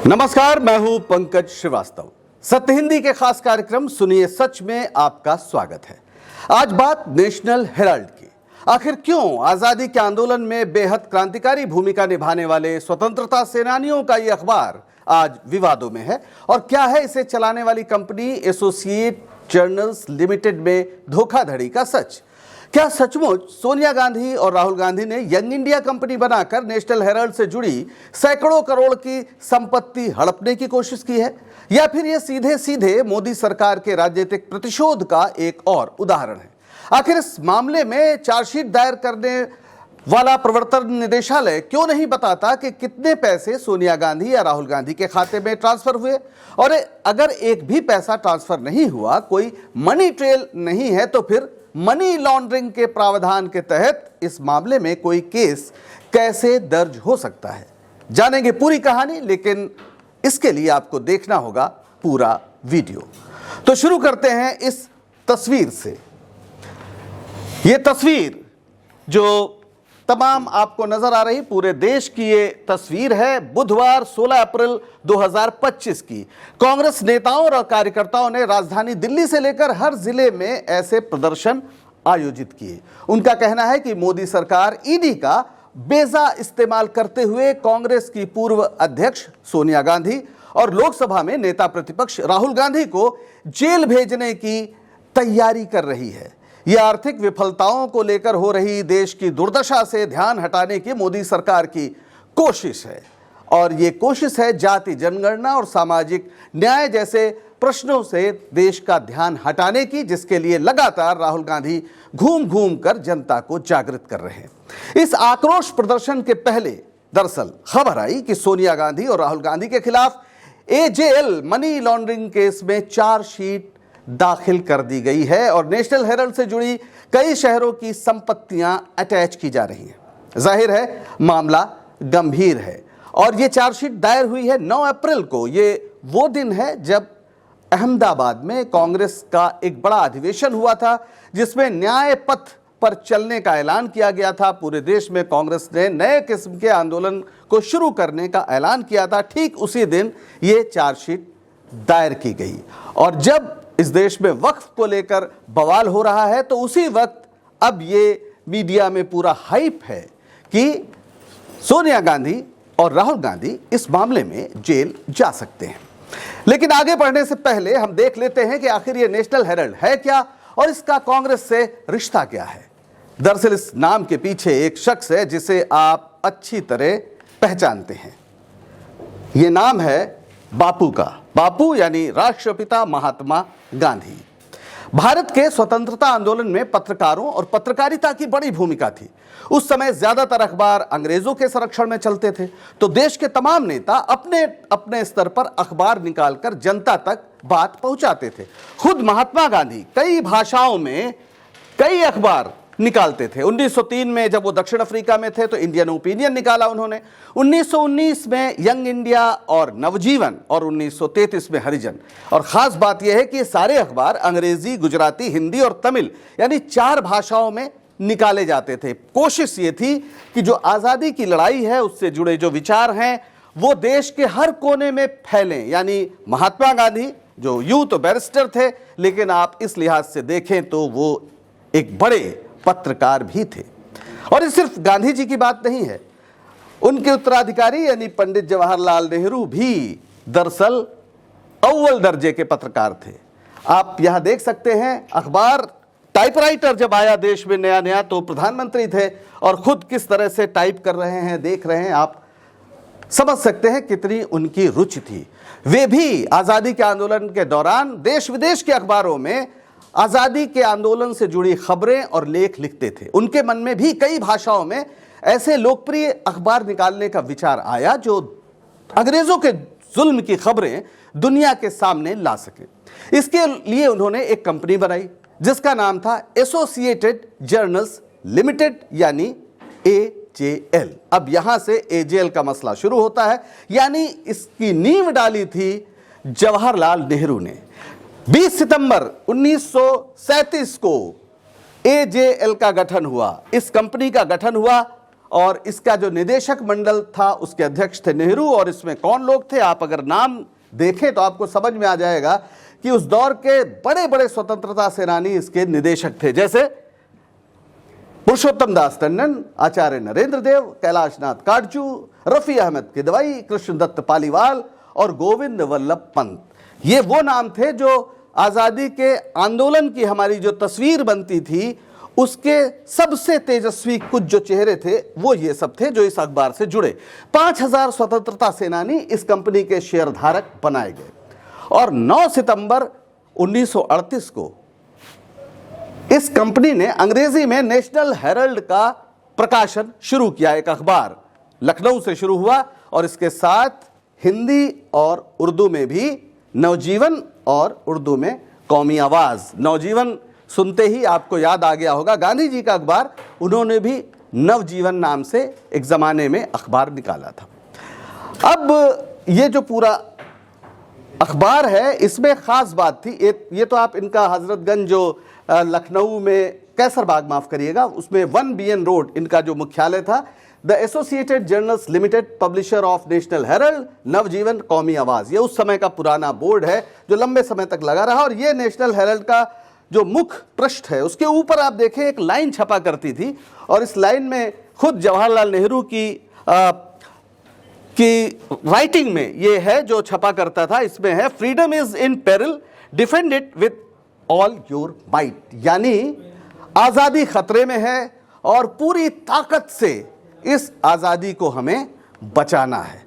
नमस्कार, मैं हूं पंकज श्रीवास्तव। सत्य हिंदी के खास कार्यक्रम सुनिए सच में आपका स्वागत है। आज बात नेशनल हेराल्ड की। आखिर क्यों आजादी के आंदोलन में बेहद क्रांतिकारी भूमिका निभाने वाले स्वतंत्रता सेनानियों का यह अखबार आज विवादों में है, और क्या है इसे चलाने वाली कंपनी एसोसिएट जर्नल्स लिमिटेड में धोखाधड़ी का सच? क्या सचमुच सोनिया गांधी और राहुल गांधी ने यंग इंडिया कंपनी बनाकर नेशनल हेराल्ड से जुड़ी सैकड़ों करोड़ की संपत्ति हड़पने की कोशिश की है, या फिर यह सीधे सीधे मोदी सरकार के राजनीतिक प्रतिशोध का एक और उदाहरण है? आखिर इस मामले में चार्जशीट दायर करने वाला प्रवर्तन निदेशालय क्यों नहीं बताता कि कितने पैसे सोनिया गांधी या राहुल गांधी के खाते में ट्रांसफर हुए, और अगर एक भी पैसा ट्रांसफर नहीं हुआ, कोई मनी ट्रेल नहीं है, तो फिर मनी लॉन्ड्रिंग के प्रावधान के तहत इस मामले में कोई केस कैसे दर्ज हो सकता है? जानेंगे पूरी कहानी, लेकिन इसके लिए आपको देखना होगा पूरा वीडियो। तो शुरू करते हैं इस तस्वीर से। यह तस्वीर जो तमाम आपको नजर आ रही पूरे देश की ये तस्वीर है बुधवार 16 अप्रैल 2025 की। कांग्रेस नेताओं और कार्यकर्ताओं ने राजधानी दिल्ली से लेकर हर जिले में ऐसे प्रदर्शन आयोजित किए। उनका कहना है कि मोदी सरकार ईडी का बेजा इस्तेमाल करते हुए कांग्रेस की पूर्व अध्यक्ष सोनिया गांधी और लोकसभा में नेता प्रतिपक्ष राहुल गांधी को जेल भेजने की तैयारी कर रही है। यह आर्थिक विफलताओं को लेकर हो रही देश की दुर्दशा से ध्यान हटाने की मोदी सरकार की कोशिश है, और ये कोशिश है जाति जनगणना और सामाजिक न्याय जैसे प्रश्नों से देश का ध्यान हटाने की, जिसके लिए लगातार राहुल गांधी घूम घूम कर जनता को जागृत कर रहे हैं। इस आक्रोश प्रदर्शन के पहले दरअसल खबर आई कि सोनिया गांधी और राहुल गांधी के खिलाफ एजेएल मनी लॉन्ड्रिंग केस में चार्जशीट दाखिल कर दी गई है, और नेशनल हेराल्ड से जुड़ी कई शहरों की संपत्तियां अटैच की जा रही हैं। जाहिर है मामला गंभीर है, और ये चार्जशीट दायर हुई है 9 अप्रैल को। ये वो दिन है जब अहमदाबाद में कांग्रेस का एक बड़ा अधिवेशन हुआ था, जिसमें न्याय पथ पर चलने का ऐलान किया गया था। पूरे देश में कांग्रेस ने नए किस्म के आंदोलन को शुरू करने का ऐलान किया था। ठीक उसी दिन ये चार्जशीट दायर की गई, और जब इस देश में वक्फ को लेकर बवाल हो रहा है, तो उसी वक्त अब ये मीडिया में पूरा हाइप है कि सोनिया गांधी और राहुल गांधी इस मामले में जेल जा सकते हैं। लेकिन आगे बढ़ने से पहले हम देख लेते हैं कि आखिर ये नेशनल हेराल्ड है क्या, और इसका कांग्रेस से रिश्ता क्या है। दरअसल इस नाम के पीछे एक शख्स है जिसे आप अच्छी तरह पहचानते हैं। ये नाम है बापू का। बापू यानी राष्ट्रपिता महात्मा गांधी। भारत के स्वतंत्रता आंदोलन में पत्रकारों और पत्रकारिता की बड़ी भूमिका थी। उस समय ज्यादातर अखबार अंग्रेजों के संरक्षण में चलते थे, तो देश के तमाम नेता अपने अपने स्तर पर अखबार निकालकर जनता तक बात पहुंचाते थे। खुद महात्मा गांधी कई भाषाओं में कई अखबार निकालते थे। 1903 में जब वो दक्षिण अफ्रीका में थे तो इंडियन ओपिनियन निकाला उन्होंने। 1919 में यंग इंडिया और नवजीवन, और 1933 में हरिजन। और ख़ास बात यह है कि ये सारे अखबार अंग्रेज़ी, गुजराती, हिंदी और तमिल यानी 4 भाषाओं में निकाले जाते थे। कोशिश ये थी कि जो आज़ादी की लड़ाई है उससे जुड़े जो विचार हैं वो देश के हर कोने में फैलें। यानी महात्मा गांधी जो यूं तो बैरिस्टर थे, लेकिन आप इस लिहाज से देखें तो वो एक बड़े पत्रकार भी थे। और ये सिर्फ गांधी जी की बात नहीं है, उनके उत्तराधिकारी यानी पंडित जवाहरलाल नेहरू भी दरअसल अव्वल दर्जे के पत्रकार थे। आप यहां देख सकते हैं अखबार टाइपराइटर जब आया देश में नया नया, तो प्रधानमंत्री थे और खुद किस तरह से टाइप कर रहे हैं देख रहे हैं। आप समझ सकते हैं कितनी उनकी रुचि थी। वे भी आजादी के आंदोलन के दौरान देश विदेश के अखबारों में आजादी के आंदोलन से जुड़ी खबरें और लेख लिखते थे। उनके मन में भी कई भाषाओं में ऐसे लोकप्रिय अखबार निकालने का विचार आया जो अंग्रेजों के जुल्म की खबरें दुनिया के सामने ला सके। इसके लिए उन्होंने एक कंपनी बनाई जिसका नाम था एसोसिएटेड जर्नल्स लिमिटेड, यानी एजेएल। अब यहां से एजेएल का मसला शुरू होता है, यानी इसकी नींव डाली थी जवाहरलाल नेहरू ने। 20 सितंबर 1937 को एजेएल का गठन हुआ, इस कंपनी का गठन हुआ, और इसका जो निदेशक मंडल था उसके अध्यक्ष थे नेहरू। और इसमें कौन लोग थे, आप अगर नाम देखें तो आपको समझ में आ जाएगा कि उस दौर के बड़े बड़े स्वतंत्रता सेनानी इसके निदेशक थे, जैसे पुरुषोत्तम दास टंडन, आचार्य नरेंद्र देव, कैलाश नाथ काटजू, रफी अहमद किदवई, कृष्णदत्त पालीवाल और गोविंद वल्लभ पंत। ये वो नाम थे जो आजादी के आंदोलन की हमारी जो तस्वीर बनती थी उसके सबसे तेजस्वी कुछ जो चेहरे थे वो ये सब थे जो इस अखबार से जुड़े। 5000 स्वतंत्रता सेनानी इस कंपनी के शेयरधारक बनाए गए और 9 सितंबर 1938 को इस कंपनी ने अंग्रेजी में नेशनल हेरल्ड का प्रकाशन शुरू किया। एक अखबार लखनऊ से शुरू हुआ और इसके साथ हिंदी और उर्दू में भी नवजीवन और उर्दू में कौमी आवाज। नवजीवन सुनते ही आपको याद आ गया होगा गांधी जी का अखबार, उन्होंने भी नवजीवन नाम से एक जमाने में अखबार निकाला था। अब ये जो पूरा अखबार है इसमें खास बात थी, ये तो आप इनका हजरतगंज जो लखनऊ में कैसरबाग, माफ करिएगा, उसमें 1 BN रोड इनका जो मुख्यालय था। The Associated Journals Limited, publisher of National Herald, Navjivan, Qaumi Awaz, ये उस समय का पुराना बोर्ड है जो लंबे समय तक लगा रहा। और ये नेशनल हेरल्ड का जो मुख्य पृष्ठ है उसके ऊपर आप देखें एक लाइन छपा करती थी और इस लाइन में खुद जवाहरलाल नेहरू की राइटिंग में ये है जो छपा करता था। इसमें है, freedom is in peril, defend it with all your might, यानी आजादी खतरे में है और पूरी ताकत से इस आजादी को हमें बचाना है।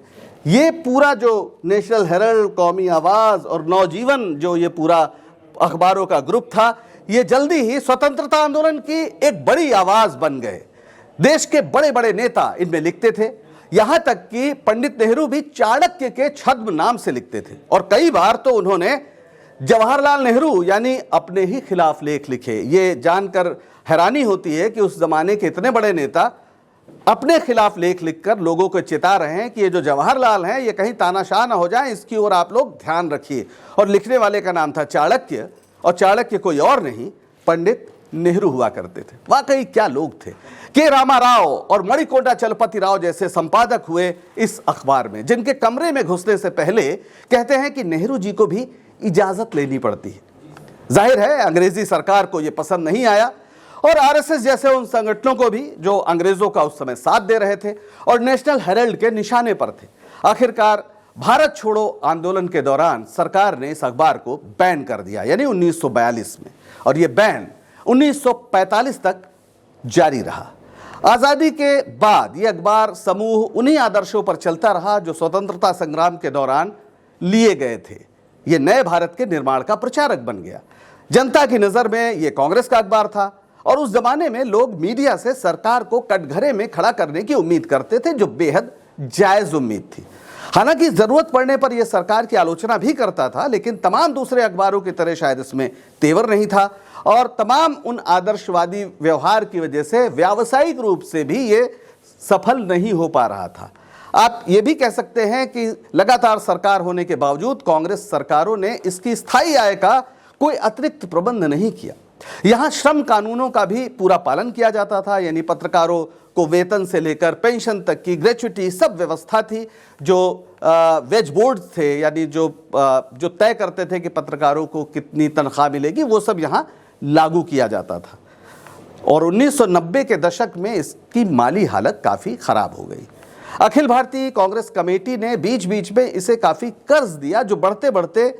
ये पूरा जो नेशनल हेरल्ड, कौमी आवाज और नवजीवन जो ये पूरा अखबारों का ग्रुप था, ये जल्दी ही स्वतंत्रता आंदोलन की एक बड़ी आवाज बन गए। देश के बड़े बड़े नेता इनमें लिखते थे, यहां तक कि पंडित नेहरू भी चाणक्य के छद्म नाम से लिखते थे और कई बार तो उन्होंने जवाहरलाल नेहरू यानी अपने ही खिलाफ लेख लिखे। ये जानकर हैरानी होती है कि उस जमाने के इतने बड़े नेता अपने खिलाफ लेख लिखकर लोगों को चेता रहे हैं कि ये जो जवाहरलाल हैं ये कहीं तानाशाह ना हो जाए, इसकी ओर आप लोग ध्यान रखिए। और लिखने वाले का नाम था चाणक्य, और चाणक्य कोई और नहीं, पंडित नेहरू हुआ करते थे। वाकई क्या लोग थे। के रामाराव और मणिकोटा चलपति राव जैसे संपादक हुए इस अखबार में, जिनके कमरे में घुसने से पहले कहते हैं कि नेहरू जी को भी इजाजत लेनी पड़ती है। जाहिर है अंग्रेजी सरकार को यह पसंद नहीं आया और आरएसएस जैसे उन संगठनों को भी जो अंग्रेजों का उस समय साथ दे रहे थे और नेशनल हेरल्ड के निशाने पर थे। आखिरकार भारत छोड़ो आंदोलन के दौरान सरकार ने इस अखबार को बैन कर दिया, यानी 1942 में, और यह बैन 1945 तक जारी रहा। आजादी के बाद यह अखबार समूह उन्हीं आदर्शों पर चलता रहा जो स्वतंत्रता संग्राम के दौरान लिए गए थे। यह नए भारत के निर्माण का प्रचारक बन गया। जनता की नजर में यह कांग्रेस का अखबार था और उस जमाने में लोग मीडिया से सरकार को कटघरे में खड़ा करने की उम्मीद करते थे, जो बेहद जायज उम्मीद थी। हालांकि जरूरत पड़ने पर यह सरकार की आलोचना भी करता था, लेकिन तमाम दूसरे अखबारों की तरह शायद इसमें तेवर नहीं था और तमाम उन आदर्शवादी व्यवहार की वजह से व्यावसायिक रूप से भी ये सफल नहीं हो पा रहा था। आप ये भी कह सकते हैं कि लगातार सरकार होने के बावजूद कांग्रेस सरकारों ने इसकी स्थायी आय का कोई अतिरिक्त प्रबंध नहीं किया। यहां श्रम कानूनों का भी पूरा पालन किया जाता था, यानी पत्रकारों को वेतन से लेकर पेंशन तक की ग्रेच्युटी सब व्यवस्था थी। जो वेज बोर्ड थे, यानी जो तय करते थे कि पत्रकारों को कितनी तनख्वाह मिलेगी, वो सब यहाँ लागू किया जाता था। और 1990 के दशक में इसकी माली हालत काफ़ी ख़राब हो गई। अखिल भारतीय कांग्रेस कमेटी ने बीच बीच में इसे काफ़ी कर्ज दिया, जो बढ़ते बढ़ते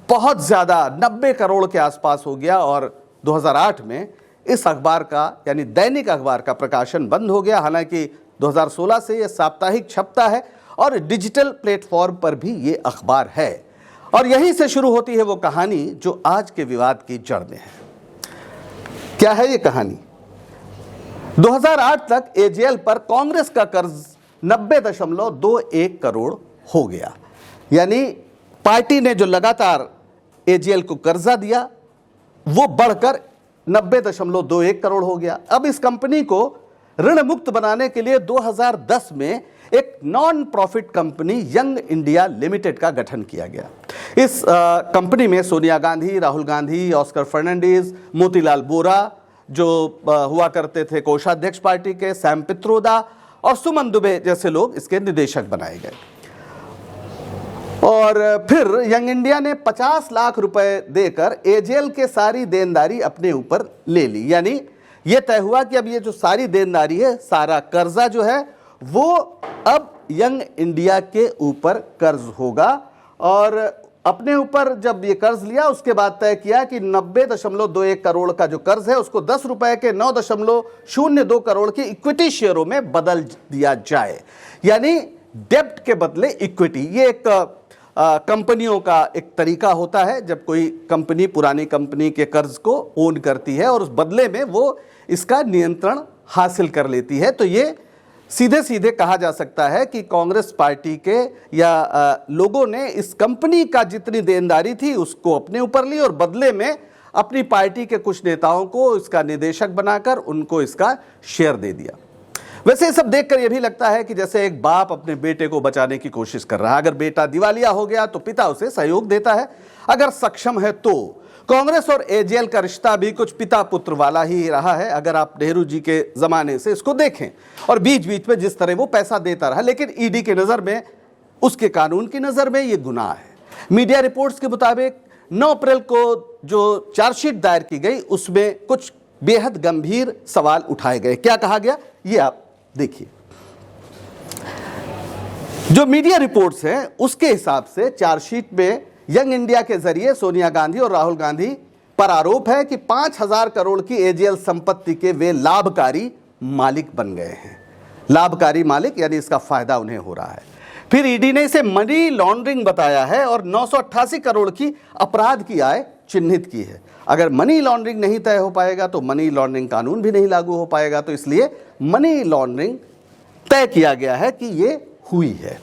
बहुत ज़्यादा 90 करोड़ के आसपास हो गया और 2008 में इस अखबार का यानी दैनिक अखबार का प्रकाशन बंद हो गया। हालांकि 2016 से यह साप्ताहिक छपता है और डिजिटल प्लेटफॉर्म पर भी ये अखबार है। और यहीं से शुरू होती है वो कहानी जो आज के विवाद की जड़ में है। क्या है ये कहानी? 2008 तक एजेएल पर कांग्रेस का कर्ज 90.21 करोड़ हो गया, यानी पार्टी ने जो लगातार एजेएल को कर्जा दिया वो बढ़कर 90.21 करोड़ हो गया। अब इस कंपनी को ऋण मुक्त बनाने के लिए 2010 में एक non profit company young India limited का गठन किया गया। इस कंपनी में सोनिया गांधी, राहुल गांधी, ऑस्कर फर्नांडीज, मोतीलाल वोरा, जो हुआ करते थे कोषाध्यक्ष पार्टी के, सैम पित्रोदा और सुमन दुबे जैसे लोग इसके निदेशक बनाए गए। और फिर यंग इंडिया ने 50 लाख रुपए देकर एजेएल के सारी देनदारी अपने ऊपर ले ली। यानी यह तय हुआ कि अब ये जो सारी देनदारी है, सारा कर्जा जो है वो अब यंग इंडिया के ऊपर कर्ज होगा। और अपने ऊपर जब ये कर्ज लिया उसके बाद तय किया कि 90.21 करोड़ का जो कर्ज है उसको 10 रुपए के 9.02 करोड़ के इक्विटी शेयरों में बदल दिया जाए। यानी डेब्ट के बदले इक्विटी। ये एक कंपनियों का एक तरीका होता है, जब कोई कंपनी पुरानी कंपनी के कर्ज को ओन करती है और उस बदले में वो इसका नियंत्रण हासिल कर लेती है। तो ये सीधे सीधे कहा जा सकता है कि कांग्रेस पार्टी के या लोगों ने इस कंपनी का जितनी देनदारी थी उसको अपने ऊपर ली और बदले में अपनी पार्टी के कुछ नेताओं को इसका निदेशक बनाकर उनको इसका शेयर दे दिया। वैसे ये सब देखकर यह भी लगता है कि जैसे एक बाप अपने बेटे को बचाने की कोशिश कर रहा है। अगर बेटा दिवालिया हो गया तो पिता उसे सहयोग देता है, अगर सक्षम है तो। कांग्रेस और एजेएल का रिश्ता भी कुछ पिता पुत्र वाला ही रहा है, अगर आप नेहरू जी के जमाने से इसको देखें। और बीच बीच में जिस तरह वो पैसा देता रहा, लेकिन ईडी की नजर में, उसके कानून की नजर में ये गुनाह है। मीडिया रिपोर्ट्स के मुताबिक 9 अप्रैल को जो चार्जशीट दायर की गई उसमें कुछ बेहद गंभीर सवाल उठाए गए। क्या कहा गया ये आप देखिए। जो मीडिया रिपोर्ट्स हैं उसके हिसाब से चार्जशीट में यंग इंडिया के जरिए सोनिया गांधी और राहुल गांधी पर आरोप है कि 5,000 करोड़ की एजेएल संपत्ति के वे लाभकारी मालिक बन गए हैं। लाभकारी मालिक यानी इसका फायदा उन्हें हो रहा है। फिर ईडी ने इसे मनी लॉन्ड्रिंग बताया है और 988 करोड़ की अपराध की आय चिन्हित की है। अगर मनी लॉन्ड्रिंग नहीं तय हो पाएगा तो मनी लॉन्ड्रिंग कानून भी नहीं लागू हो पाएगा। तो इसलिए मनी लॉन्ड्रिंग तय किया गया है कि ये हुई है।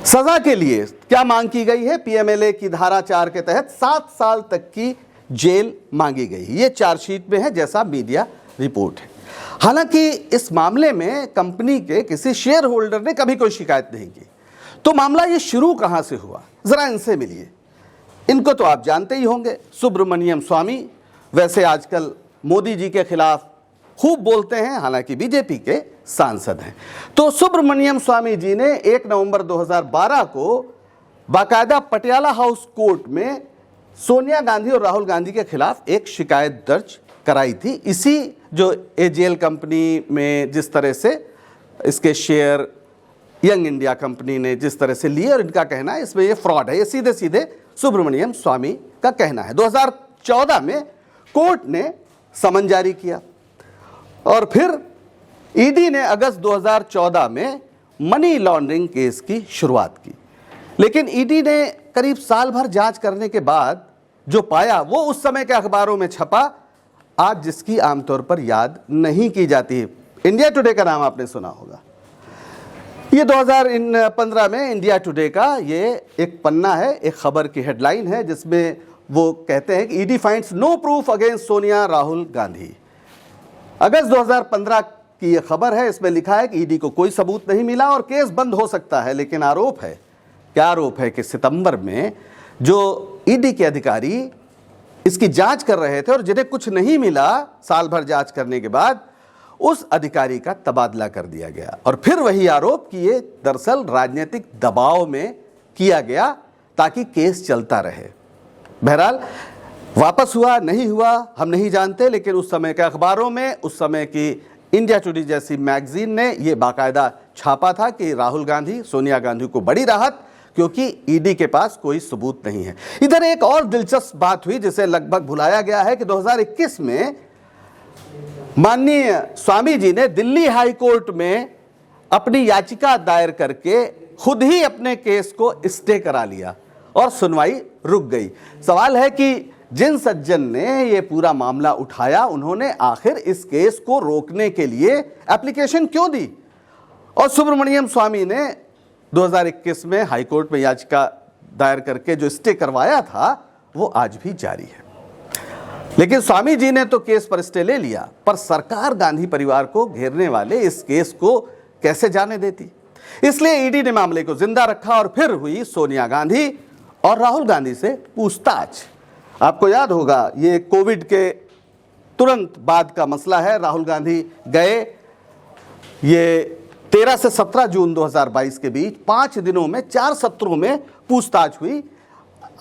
सजा के लिए क्या मांग की गई है? पीएमएलए की धारा 4 के तहत 7 साल तक की जेल मांगी गई। ये चार्जशीट में है, जैसा मीडिया रिपोर्ट है। हालांकि इस मामले में कंपनी के किसी शेयर होल्डर ने कभी कोई शिकायत नहीं की। तो मामला ये शुरू कहां से हुआ, जरा इनसे मिलिए। इनको तो आप जानते ही होंगे, सुब्रमण्यम स्वामी। वैसे आजकल मोदी जी के खिलाफ खूब बोलते हैं, हालांकि बीजेपी के सांसद हैं। तो सुब्रमण्यम स्वामी जी ने 1 नवंबर 2012 को बाकायदा पटियाला हाउस कोर्ट में सोनिया गांधी और राहुल गांधी के खिलाफ एक शिकायत दर्ज कराई थी। इसी जो एजेएल कंपनी में जिस तरह से इसके शेयर यंग इंडिया कंपनी ने जिस तरह से लिए और इनका कहना है इसमें ये फ्रॉड है, ये सीधे सीधे सुब्रमण्यम स्वामी का कहना है। 2014 में कोर्ट ने समन जारी किया और फिर ईडी ने अगस्त 2014 में मनी लॉन्ड्रिंग केस की शुरुआत की। लेकिन ईडी ने करीब साल भर जांच करने के बाद जो पाया वो उस समय के अखबारों में छपा, आज जिसकी आमतौर पर याद नहीं की जाती। इंडिया टुडे का नाम आपने सुना होगा। ये 2015 में इंडिया टुडे का ये एक पन्ना है, एक खबर की हेडलाइन है, जिसमें वो कहते हैं कि ED finds no proof against Sonia Rahul Gandhi. अगस्त 2015 की ये खबर है। इसमें लिखा है कि ईडी को कोई सबूत नहीं मिला और केस बंद हो सकता है। लेकिन आरोप है, क्या आरोप है कि सितंबर में जो ईडी के अधिकारी इसकी जांच कर रहे थे और जिन्हें कुछ नहीं मिला, साल भर जांच करने के बाद उस अधिकारी का तबादला कर दिया गया। और फिर वही आरोप कि ये दरअसल राजनीतिक दबाव में किया गया ताकि केस चलता रहे। बहरहाल वापस हुआ नहीं हुआ हम नहीं जानते, लेकिन उस समय के अखबारों में, उस समय की इंडिया टुडे जैसी मैगजीन ने यह बाकायदा छापा था कि राहुल गांधी सोनिया गांधी को बड़ी राहत, क्योंकि ईडी के पास कोई सबूत नहीं है। इधर एक और दिलचस्प बात हुई जिसे लगभग भुलाया गया है कि 2021 में माननीय स्वामी जी ने दिल्ली हाई कोर्ट में अपनी याचिका दायर करके खुद ही अपने केस को स्टे करा लिया और सुनवाई रुक गई। सवाल है कि जिन सज्जन ने ये पूरा मामला उठाया, उन्होंने आखिर इस केस को रोकने के लिए एप्लीकेशन क्यों दी? और सुब्रमण्यम स्वामी ने 2021 में हाईकोर्ट में याचिका दायर करके जो स्टे करवाया था वो आज भी जारी है। लेकिन स्वामी जी ने तो केस पर स्टे ले लिया, पर सरकार गांधी परिवार को घेरने वाले इस केस को कैसे जाने देती? इसलिए ईडी ने मामले को जिंदा रखा और फिर हुई सोनिया गांधी और राहुल गांधी से पूछताछ। आपको याद होगा ये कोविड के तुरंत बाद का मसला है। राहुल गांधी गए, ये 13 से 17 जून 2022 के बीच 5 दिनों में 4 सत्रों में पूछताछ हुई।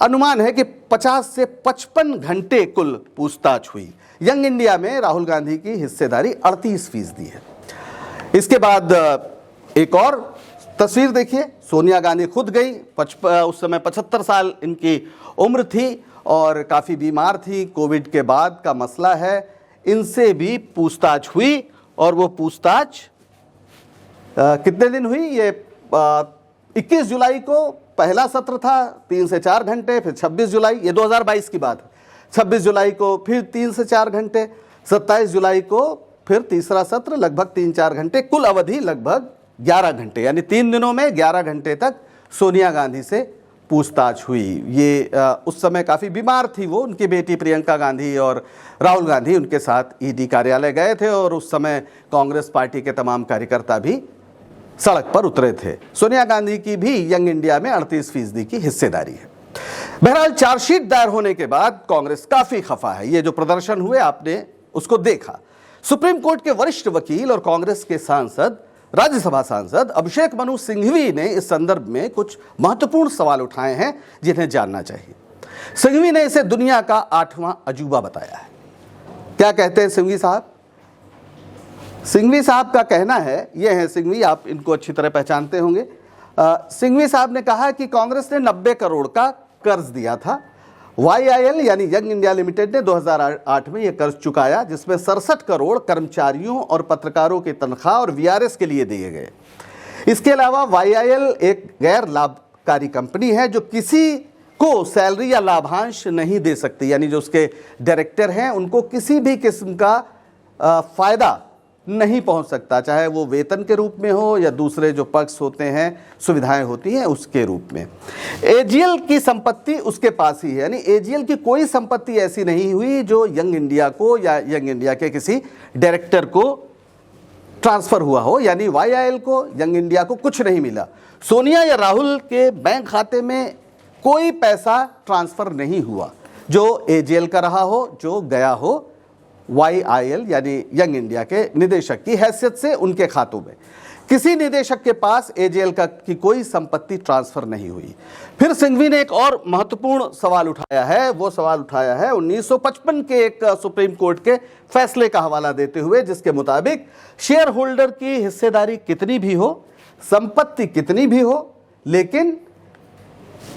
अनुमान है कि 50 से 55 घंटे कुल पूछताछ हुई। यंग इंडिया में राहुल गांधी की हिस्सेदारी 38% है। इसके बाद एक और तस्वीर देखिए, सोनिया गांधी खुद गई। उस समय 75 साल इनकी उम्र थी और काफ़ी बीमार थी। कोविड के बाद का मसला है, इनसे भी पूछताछ हुई और वो पूछताछ कितने दिन हुई? ये 21 जुलाई को पहला सत्र था, 3 से 4 घंटे। फिर 26 जुलाई, ये 2022 की बात है, 26 जुलाई को फिर 3 से 4 घंटे। 27 जुलाई को फिर तीसरा सत्र, लगभग 3-4 घंटे। कुल अवधि लगभग 11 घंटे, यानी 3 दिनों में 11 घंटे तक सोनिया गांधी से पूछताछ हुई। ये उस समय काफ़ी बीमार थी वो। उनकी बेटी प्रियंका गांधी और राहुल गांधी उनके साथ ईडी कार्यालय गए थे और उस समय कांग्रेस पार्टी के तमाम कार्यकर्ता भी सड़क पर उतरे थे। सोनिया गांधी की भी यंग इंडिया में 38% की हिस्सेदारी है। बहरहाल चार्जशीट दायर होने के बाद कांग्रेस काफ़ी खफा है। ये जो प्रदर्शन हुए आपने उसको देखा। सुप्रीम कोर्ट के वरिष्ठ वकील और कांग्रेस के सांसद, राज्यसभा सांसद अभिषेक मनु सिंघवी ने इस संदर्भ में कुछ महत्वपूर्ण सवाल उठाए हैं जिन्हें जानना चाहिए। सिंघवी ने इसे दुनिया का 8वां अजूबा बताया है। क्या कहते हैं सिंघवी साहब? सिंघवी साहब का कहना है, ये है सिंघवी, आप इनको अच्छी तरह पहचानते होंगे। सिंघवी साहब ने कहा कि कांग्रेस ने 90 करोड़ का कर्ज दिया था। YIL यानी यंग इंडिया लिमिटेड ने 2008 में यह कर्ज चुकाया, जिसमें 67 करोड़ कर्मचारियों और पत्रकारों की तनख्वाह और VRS के लिए दिए गए। इसके अलावा YIL एक गैर लाभकारी कंपनी है जो किसी को सैलरी या लाभांश नहीं दे सकती, यानी जो उसके डायरेक्टर हैं उनको किसी भी किस्म का फायदा नहीं पहुंच सकता, चाहे वो वेतन के रूप में हो या दूसरे जो पक्ष होते हैं, सुविधाएं होती हैं उसके रूप में। AGL की संपत्ति उसके पास ही है, यानी AGL की कोई संपत्ति ऐसी नहीं हुई जो यंग इंडिया को या यंग इंडिया के किसी डायरेक्टर को ट्रांसफर हुआ हो, यानी YIL को, यंग इंडिया को कुछ नहीं मिला। सोनिया या राहुल के बैंक खाते में कोई पैसा ट्रांसफर नहीं हुआ जो AGL का रहा हो, जो गया हो YIL यानी यंग इंडिया के निदेशक की हैसियत से उनके खातों में। किसी निदेशक के पास AGL की कोई संपत्ति ट्रांसफर नहीं हुई। फिर सिंघवी ने एक और महत्वपूर्ण सवाल उठाया है। वो सवाल उठाया है 1955 के एक सुप्रीम कोर्ट के फैसले का हवाला देते हुए, जिसके मुताबिक शेयर होल्डर की हिस्सेदारी कितनी भी हो, संपत्ति कितनी भी हो, लेकिन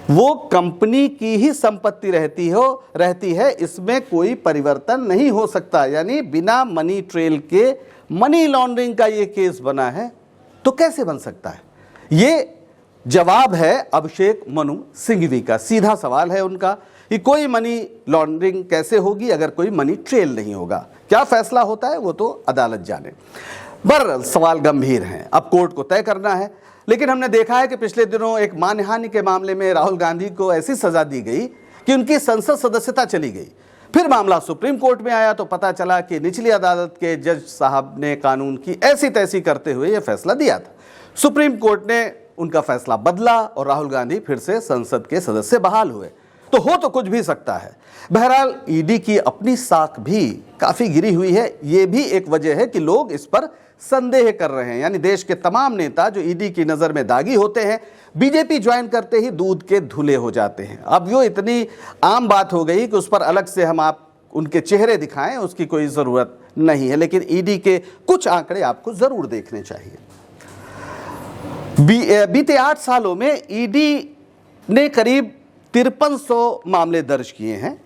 वो कंपनी की ही संपत्ति रहती है, इसमें कोई परिवर्तन नहीं हो सकता। यानी बिना मनी ट्रेल के मनी लॉन्ड्रिंग का ये केस बना है तो कैसे बन सकता है? ये जवाब है अभिषेक मनु सिंघवी का। सीधा सवाल है उनका कि कोई मनी लॉन्ड्रिंग कैसे होगी अगर कोई मनी ट्रेल नहीं होगा। क्या फैसला होता है वो तो अदालत जाने। बहरहाल सवाल गंभीर हैं, अब कोर्ट को तय करना है। लेकिन हमने देखा है कि पिछले दिनों एक मानहानि के मामले में राहुल गांधी को ऐसी सजा दी गई कि उनकी संसद सदस्यता चली गई। फिर मामला सुप्रीम कोर्ट में आया तो पता चला कि निचली अदालत के जज साहब ने कानून की ऐसी तैसी करते हुए यह फैसला दिया था। सुप्रीम कोर्ट ने उनका फैसला बदला और राहुल गांधी फिर से संसद के सदस्य बहाल हुए। तो कुछ भी सकता है। बहरहाल ईडी की अपनी साख भी काफी गिरी हुई है। ये भी एक वजह है कि लोग इस पर संदेह कर रहे हैं। यानी देश के तमाम नेता जो ईडी की नजर में दागी होते हैं, बीजेपी ज्वाइन करते ही दूध के धुले हो जाते हैं। अब यो इतनी आम बात हो गई कि उस पर अलग से हम आप उनके चेहरे दिखाएं, उसकी कोई जरूरत नहीं है। लेकिन ईडी के कुछ आंकड़े आपको जरूर देखने चाहिए। बीते 8 सालों में ईडी ने करीब 5300 मामले दर्ज किए हैं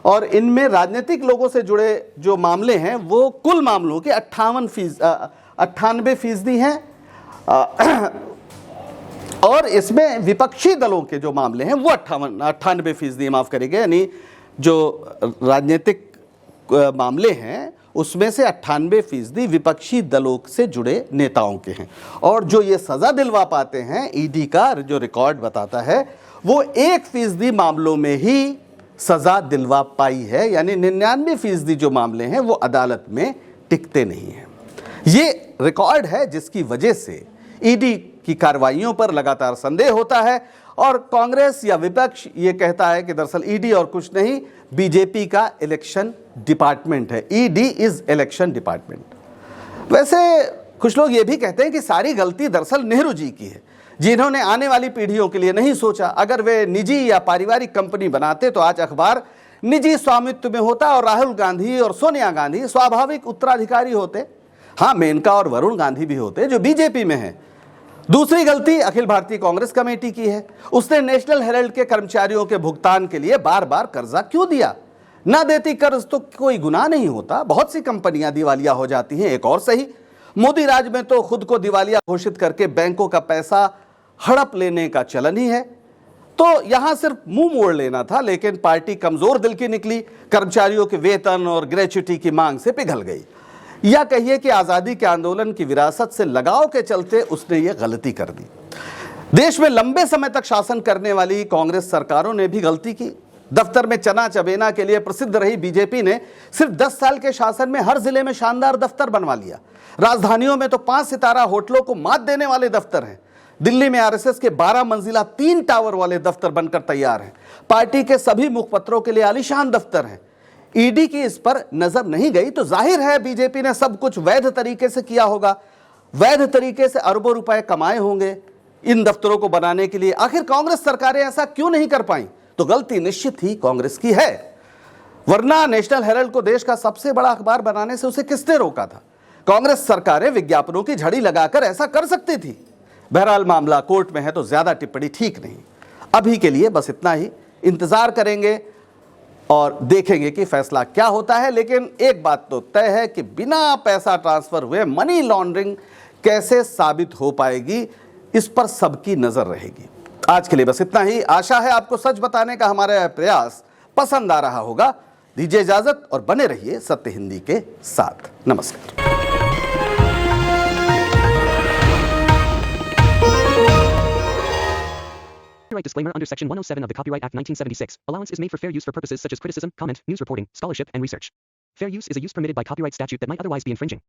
और इनमें राजनीतिक लोगों से जुड़े जो मामले हैं वो कुल मामलों के 98% हैं। और इसमें विपक्षी दलों के जो मामले हैं वो 98% माफ करेंगे, यानी जो राजनीतिक मामले हैं उसमें से 98% विपक्षी दलों से जुड़े नेताओं के हैं। और जो ये सजा दिलवा पाते हैं, ईडी का जो रिकॉर्ड बताता है वो 1% मामलों में ही सजा दिलवा पाई है। यानी 99% जो मामले हैं वो अदालत में टिकते नहीं हैं। ये रिकॉर्ड है जिसकी वजह से ईडी की कार्रवाइयों पर लगातार संदेह होता है और कांग्रेस या विपक्ष ये कहता है कि दरअसल ईडी और कुछ नहीं, बीजेपी का इलेक्शन डिपार्टमेंट है। ED is election department. वैसे कुछ लोग ये भी कहते हैं कि सारी गलती दरअसल नेहरू जी की है, जिन्होंने आने वाली पीढ़ियों के लिए नहीं सोचा। अगर वे निजी या पारिवारिक कंपनी बनाते तो आज अखबार निजी स्वामित्व में होता और राहुल गांधी और सोनिया गांधी स्वाभाविक उत्तराधिकारी होते। हाँ, मेनका और वरुण गांधी भी होते जो बीजेपी में हैं। दूसरी गलती अखिल भारतीय कांग्रेस कमेटी की है। उसने नेशनल हेराल्ड के कर्मचारियों के भुगतान के लिए बार बार कर्जा क्यों दिया? ना देती कर्ज तो कोई गुनाह नहीं होता, बहुत सी कंपनियां दिवालिया हो जाती हैं। एक और सही, मोदी राज में तो खुद को दिवालिया घोषित करके बैंकों का पैसा हड़प लेने का चलन ही है। तो यहां सिर्फ मुंह मोड़ लेना था, लेकिन पार्टी कमजोर दिल की निकली, कर्मचारियों के वेतन और ग्रेच्युटी की मांग से पिघल गई। या कहिए कि आजादी के आंदोलन की विरासत से लगाव के चलते उसने ये गलती कर दी। देश में लंबे समय तक शासन करने वाली कांग्रेस सरकारों ने भी गलती की। दफ्तर में चना चबेना के लिए प्रसिद्ध रही बीजेपी ने सिर्फ 10 साल के शासन में हर जिले में शानदार दफ्तर बनवा लिया। राजधानियों में तो 5 सितारा होटलों को मात देने वाले दफ्तर हैं। दिल्ली में आरएसएस के 12 मंजिला 3 टावर वाले दफ्तर बनकर तैयार हैं। पार्टी के सभी मुखपत्रों के लिए आलीशान दफ्तर हैं। ईडी की इस पर नजर नहीं गई तो जाहिर है बीजेपी ने सब कुछ वैध तरीके से किया होगा, वैध तरीके से अरबों रुपए कमाए होंगे इन दफ्तरों को बनाने के लिए। आखिर कांग्रेस सरकारें ऐसा क्यों नहीं कर पाई? तो गलती निश्चित ही कांग्रेस की है, वरना नेशनल हेराल्ड को देश का सबसे बड़ा अखबार बनाने से उसे किसने रोका था? कांग्रेस सरकारें विज्ञापनों की झड़ी लगाकर ऐसा कर सकती थी। बहरहाल मामला कोर्ट में है तो ज्यादा टिप्पणी ठीक नहीं। अभी के लिए बस इतना ही, इंतजार करेंगे और देखेंगे कि फैसला क्या होता है। लेकिन एक बात तो तय है कि बिना पैसा ट्रांसफर हुए मनी लॉन्ड्रिंग कैसे साबित हो पाएगी, इस पर सबकी नजर रहेगी। आज के लिए बस इतना ही। आशा है आपको सच बताने का हमारा प्रयास पसंद आ रहा होगा। दीजिए इजाजत और बने रहिए सत्य हिंदी के साथ। नमस्कार। Copyright disclaimer under Section 107 of the Copyright Act 1976. Allowance is made for fair use for purposes such as criticism, comment, news reporting, scholarship, and research. Fair use is a use permitted by copyright statute that might otherwise be infringing.